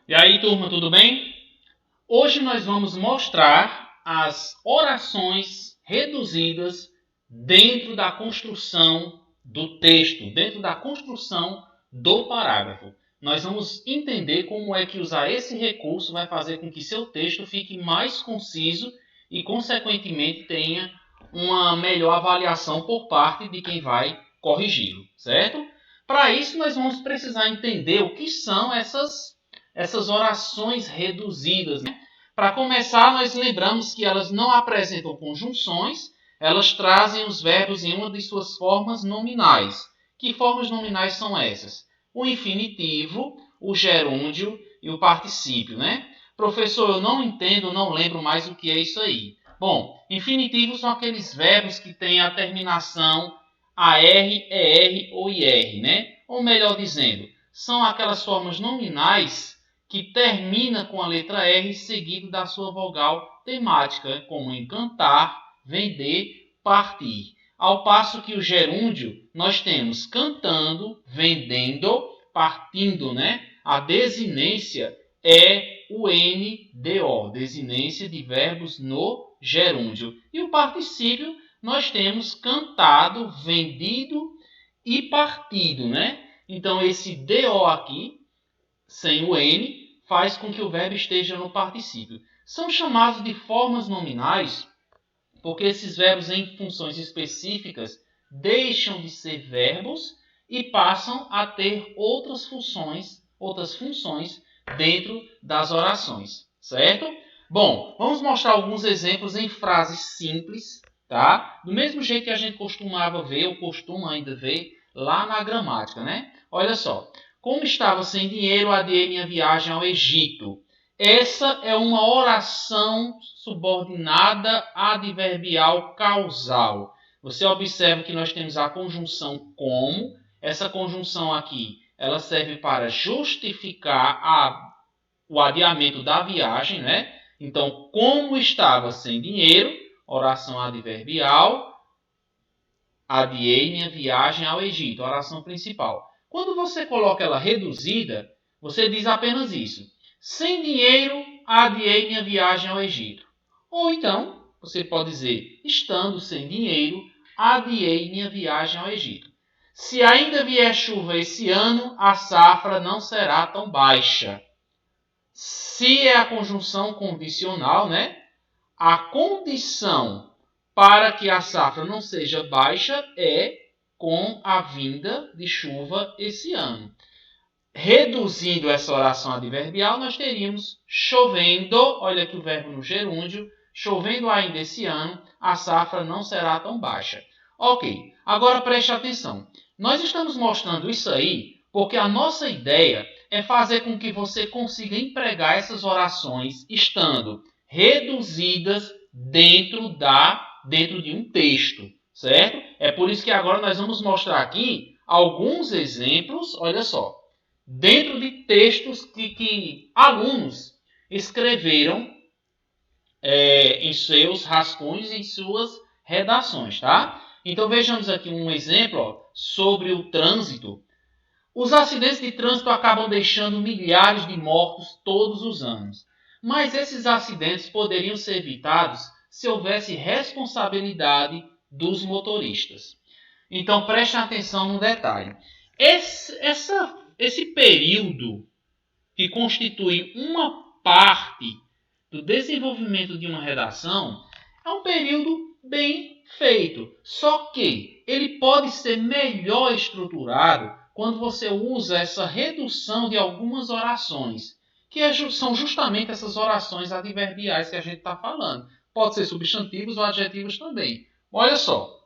E aí, turma, tudo bem? Hoje nós vamos mostrar as orações reduzidas dentro da construção do texto, dentro da construção do parágrafo. Nós vamos entender como é que usar esse recurso vai fazer com que seu texto fique mais conciso e, consequentemente, tenha uma melhor avaliação por parte de quem vai corrigi-lo, certo? Para isso, nós vamos precisar entender o que são essas orações reduzidas. Né? Para começar, nós lembramos que elas não apresentam conjunções, elas trazem os verbos em uma de suas formas nominais. Que formas nominais são essas? O infinitivo, o gerúndio e o particípio, né? Professor, eu não entendo, não lembro mais o que é isso aí. Bom, infinitivos são aqueles verbos que têm a terminação AR, ER ou IR, né? Ou melhor dizendo, são aquelas formas nominais que termina com a letra R seguido da sua vogal temática, como em cantar, vender, partir. Ao passo que o gerúndio nós temos cantando, vendendo, partindo, né? A desinência é o NDO, desinência de verbos no gerúndio. E o particípio nós temos cantado, vendido e partido, né? Então esse DO aqui, sem o N, faz com que o verbo esteja no particípio. São chamados de formas nominais porque esses verbos em funções específicas deixam de ser verbos e passam a ter outras funções dentro das orações, certo? Bom, vamos mostrar alguns exemplos em frases simples, tá? Do mesmo jeito que a gente costumava ver, ou costuma ainda ver, lá na gramática, né? Olha só. Como estava sem dinheiro, adiei minha viagem ao Egito. Essa é uma oração subordinada adverbial causal. Você observa que nós temos a conjunção como. Essa conjunção aqui, ela serve para justificar o adiamento da viagem, né? Então, como estava sem dinheiro, oração adverbial, adiei minha viagem ao Egito, oração principal. Quando você coloca ela reduzida, você diz apenas isso. Sem dinheiro, adiei minha viagem ao Egito. Ou então, você pode dizer, estando sem dinheiro, adiei minha viagem ao Egito. Se ainda vier chuva esse ano, a safra não será tão baixa. Se é a conjunção condicional, né? A condição para que a safra não seja baixa é com a vinda de chuva esse ano. Reduzindo essa oração adverbial, nós teríamos chovendo, olha aqui o verbo no gerúndio, chovendo ainda esse ano, a safra não será tão baixa. Ok, agora preste atenção. Nós estamos mostrando isso aí porque a nossa ideia é fazer com que você consiga empregar essas orações estando reduzidas dentro de um texto, certo? É por isso que agora nós vamos mostrar aqui alguns exemplos, olha só, dentro de textos que alunos escreveram em seus rascunhos e em suas redações, tá? Então vejamos aqui um exemplo sobre o trânsito. Os acidentes de trânsito acabam deixando milhares de mortos todos os anos. Mas esses acidentes poderiam ser evitados se houvesse responsabilidade dos motoristas. Então preste atenção no detalhe. Esse período que constitui uma parte do desenvolvimento de uma redação é um período bem feito. Só que ele pode ser melhor estruturado quando você usa essa redução de algumas orações, que são justamente essas orações adverbiais que a gente está falando. Pode ser substantivos ou adjetivos também. Olha só,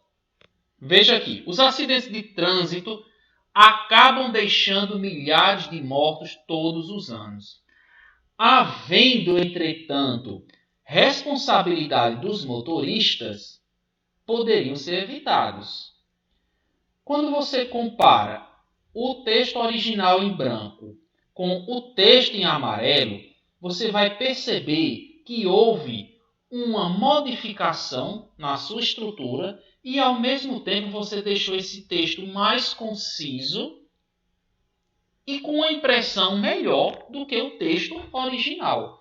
veja aqui, os acidentes de trânsito acabam deixando milhares de mortos todos os anos. Havendo, entretanto, responsabilidade dos motoristas, poderiam ser evitados. Quando você compara o texto original em branco com o texto em amarelo, você vai perceber que houve uma modificação na sua estrutura e, ao mesmo tempo, você deixou esse texto mais conciso e com uma impressão melhor do que o texto original.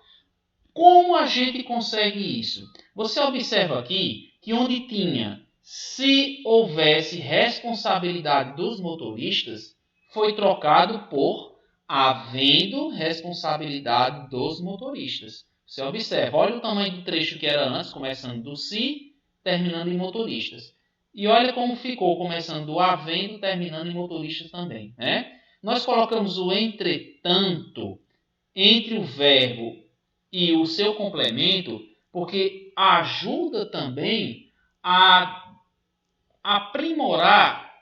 Como a gente consegue isso? Você observa aqui que onde tinha se houvesse responsabilidade dos motoristas, foi trocado por havendo responsabilidade dos motoristas. Você observa, olha o tamanho do trecho que era antes, começando do se, terminando em motoristas. E olha como ficou, começando do havendo, terminando em motoristas também, né? Nós colocamos o entretanto entre o verbo e o seu complemento, porque ajuda também a aprimorar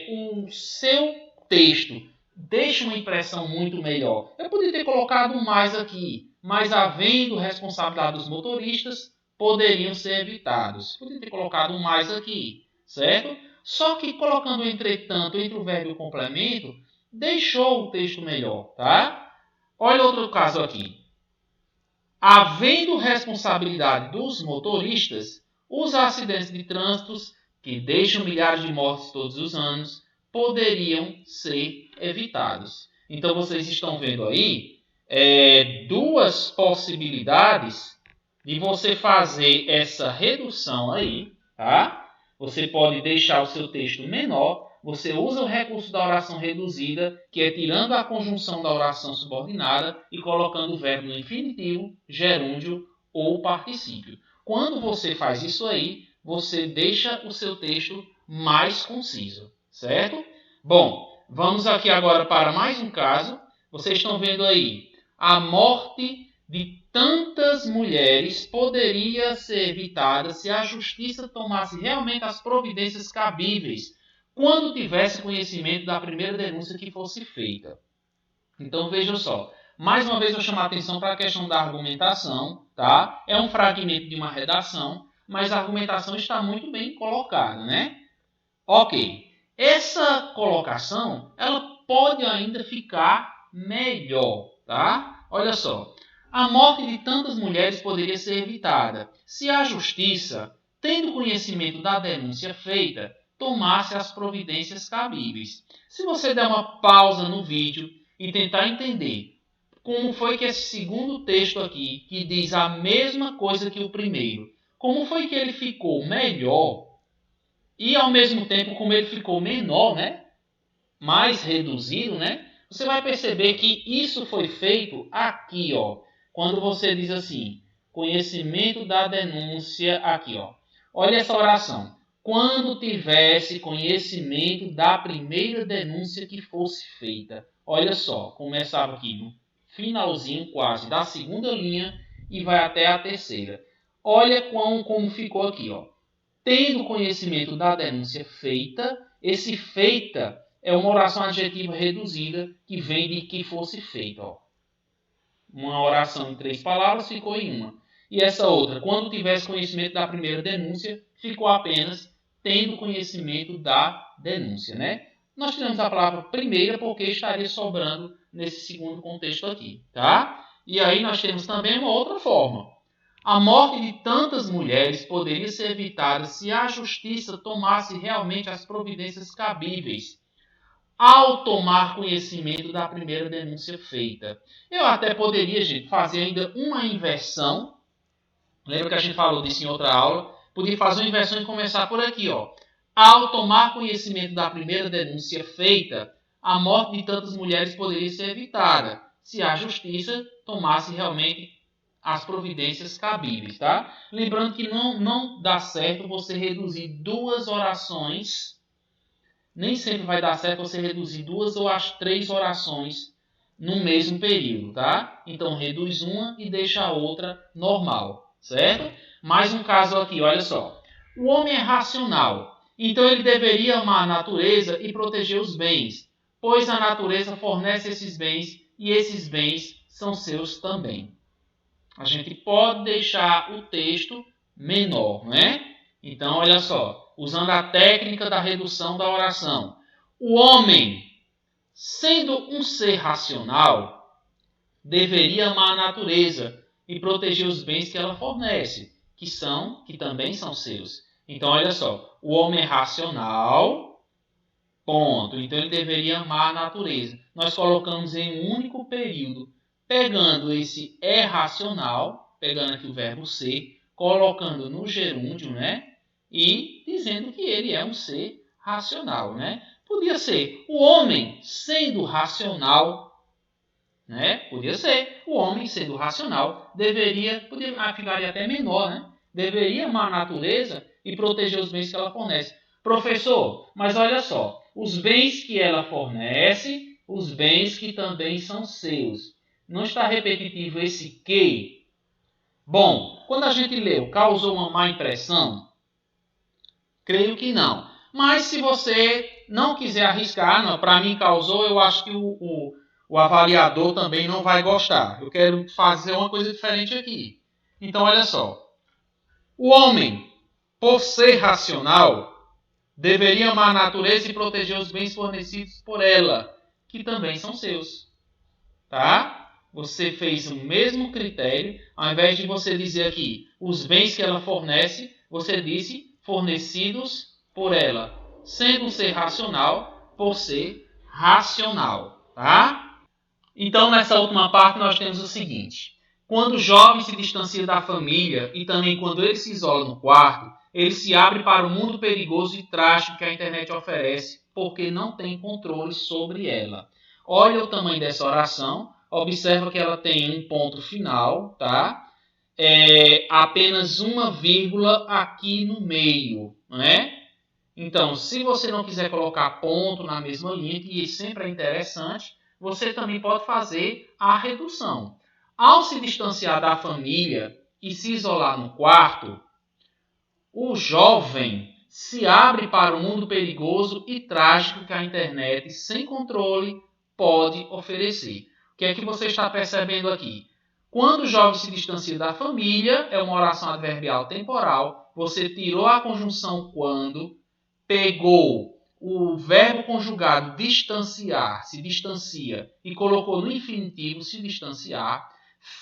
o seu texto. Deixa uma impressão muito melhor. Eu poderia ter colocado mais aqui, mas havendo responsabilidade dos motoristas, poderiam ser evitados. Poderia ter colocado mais aqui, certo? Só que colocando entretanto entre o verbo e o complemento, deixou o texto melhor, tá? Olha outro caso aqui. Havendo responsabilidade dos motoristas, os acidentes de trânsito que deixam milhares de mortes todos os anos poderiam ser evitados. Então vocês estão vendo aí duas possibilidades de você fazer essa redução aí, tá? Você pode deixar o seu texto menor. Você usa o recurso da oração reduzida, que é tirando a conjunção da oração subordinada e colocando o verbo no infinitivo, gerúndio ou particípio. Quando você faz isso aí, você deixa o seu texto mais conciso, certo? Bom, vamos aqui agora para mais um caso. Vocês estão vendo aí, a morte de tantas mulheres poderia ser evitada se a justiça tomasse realmente as providências cabíveis quando tivesse conhecimento da primeira denúncia que fosse feita. Então vejam só, mais uma vez eu chamo a atenção para a questão da argumentação, tá? É um fragmento de uma redação, mas a argumentação está muito bem colocada, né? Ok, essa colocação ela pode ainda ficar melhor, tá? Olha só, a morte de tantas mulheres poderia ser evitada se a justiça, tendo conhecimento da denúncia feita, tomasse as providências cabíveis. Se você der uma pausa no vídeo e tentar entender como foi que esse segundo texto aqui, que diz a mesma coisa que o primeiro, como foi que ele ficou melhor e ao mesmo tempo como ele ficou menor, né? Mais reduzido, né? Você vai perceber que isso foi feito aqui, ó. Quando você diz assim, conhecimento da denúncia, aqui, ó. Olha essa oração. Quando tivesse conhecimento da primeira denúncia que fosse feita. Olha só, começava aqui no finalzinho quase da segunda linha e vai até a terceira. Olha como ficou aqui, ó. Tendo conhecimento da denúncia feita, esse feita é uma oração adjetiva reduzida que vem de que fosse feita. Ó. Uma oração em 3 palavras ficou em uma. E essa outra, quando tivesse conhecimento da primeira denúncia, ficou apenas tendo conhecimento da denúncia, né? Nós tiramos a palavra primeira porque estaria sobrando nesse segundo contexto aqui, tá? E aí nós temos também uma outra forma. A morte de tantas mulheres poderia ser evitada se a justiça tomasse realmente as providências cabíveis ao tomar conhecimento da primeira denúncia feita. Eu até poderia, gente, fazer ainda uma inversão. Lembra que a gente falou disso em outra aula? Podia fazer uma inversão e começar por aqui, ó. Ao tomar conhecimento da primeira denúncia feita, a morte de tantas mulheres poderia ser evitada se a justiça tomasse realmente as providências cabíveis, tá? Lembrando que não dá certo você reduzir duas orações. Nem sempre vai dar certo você reduzir 2 ou as 3 orações no mesmo período, tá? Então reduz uma e deixa a outra normal, certo? Mais um caso aqui, olha só. O homem é racional, então ele deveria amar a natureza e proteger os bens, pois a natureza fornece esses bens e esses bens são seus também. A gente pode deixar o texto menor, não é? Então, olha só, usando a técnica da redução da oração. O homem, sendo um ser racional, deveria amar a natureza e proteger os bens que ela fornece, que também são seus. Então, olha só, o homem é racional, Ponto. Então ele deveria amar a natureza. Nós colocamos em um único período, pegando esse é racional, pegando aqui o verbo ser, colocando no gerúndio, né? E dizendo que ele é um ser racional, né? Podia ser o homem sendo racional, né? Podia ser o homem sendo racional, ficaria até menor, né? Deveria amar a natureza e proteger os bens que ela fornece. Professor, mas olha só, os bens que ela fornece, os bens que também são seus. Não está repetitivo esse que? Bom, quando a gente leu, causou uma má impressão? Creio que não. Mas se você não quiser arriscar, para mim causou, eu acho que o avaliador também não vai gostar. Eu quero fazer uma coisa diferente aqui. Então, olha só. O homem, por ser racional, deveria amar a natureza e proteger os bens fornecidos por ela, que também são seus. Tá? Você fez o mesmo critério, ao invés de você dizer aqui os bens que ela fornece, você disse fornecidos por ela, sendo um ser racional por ser racional. Tá? Então, nessa última parte, nós temos o seguinte. Quando o jovem se distancia da família e também quando ele se isola no quarto, ele se abre para o mundo perigoso e trágico que a internet oferece, porque não tem controle sobre ela. Olha o tamanho dessa oração, observa que ela tem um ponto final, tá? Apenas uma vírgula aqui no meio, não é? Então, se você não quiser colocar ponto na mesma linha, que sempre é interessante, você também pode fazer a redução. Ao se distanciar da família e se isolar no quarto, o jovem se abre para o mundo perigoso e trágico que a internet, sem controle, pode oferecer. O que é que você está percebendo aqui? Quando o jovem se distancia da família, é uma oração adverbial temporal, você tirou a conjunção quando, pegou o verbo conjugado distanciar, se distancia, e colocou no infinitivo se distanciar,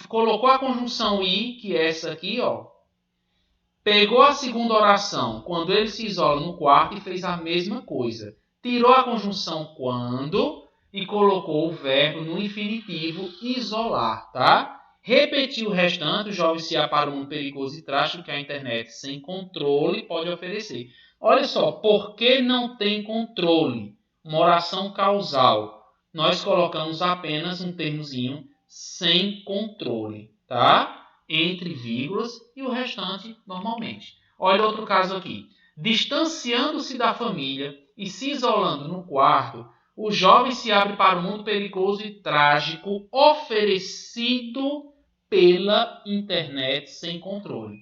colocou a conjunção i, que é essa aqui, ó, pegou a segunda oração quando ele se isola no quarto e fez a mesma coisa. Tirou a conjunção quando e colocou o verbo no infinitivo isolar, tá? Repetiu o restante, o jovem se para um perigoso e trágico que a internet sem controle pode oferecer. Olha só, por que não tem controle? Uma oração causal. Nós colocamos apenas um termozinho sem controle, tá? Entre vírgulas e o restante normalmente. Olha outro caso aqui. Distanciando-se da família e se isolando no quarto, o jovem se abre para o mundo perigoso e trágico oferecido pela internet sem controle.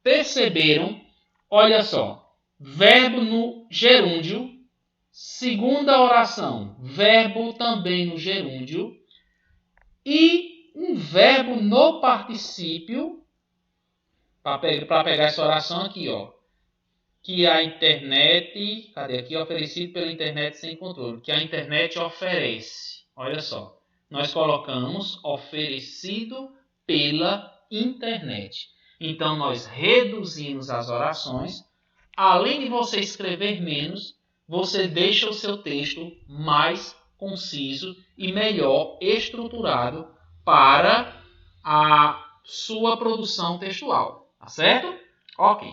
Perceberam? Olha só. Verbo no gerúndio. Segunda oração. Verbo também no gerúndio. E um verbo no particípio, para pegar essa oração aqui, ó, que a internet, cadê aqui? Oferecido pela internet sem controle, que a internet oferece. Olha só, nós colocamos oferecido pela internet. Então, nós reduzimos as orações. Além de você escrever menos, você deixa o seu texto mais conciso e melhor estruturado para a sua produção textual, tá certo? Ok.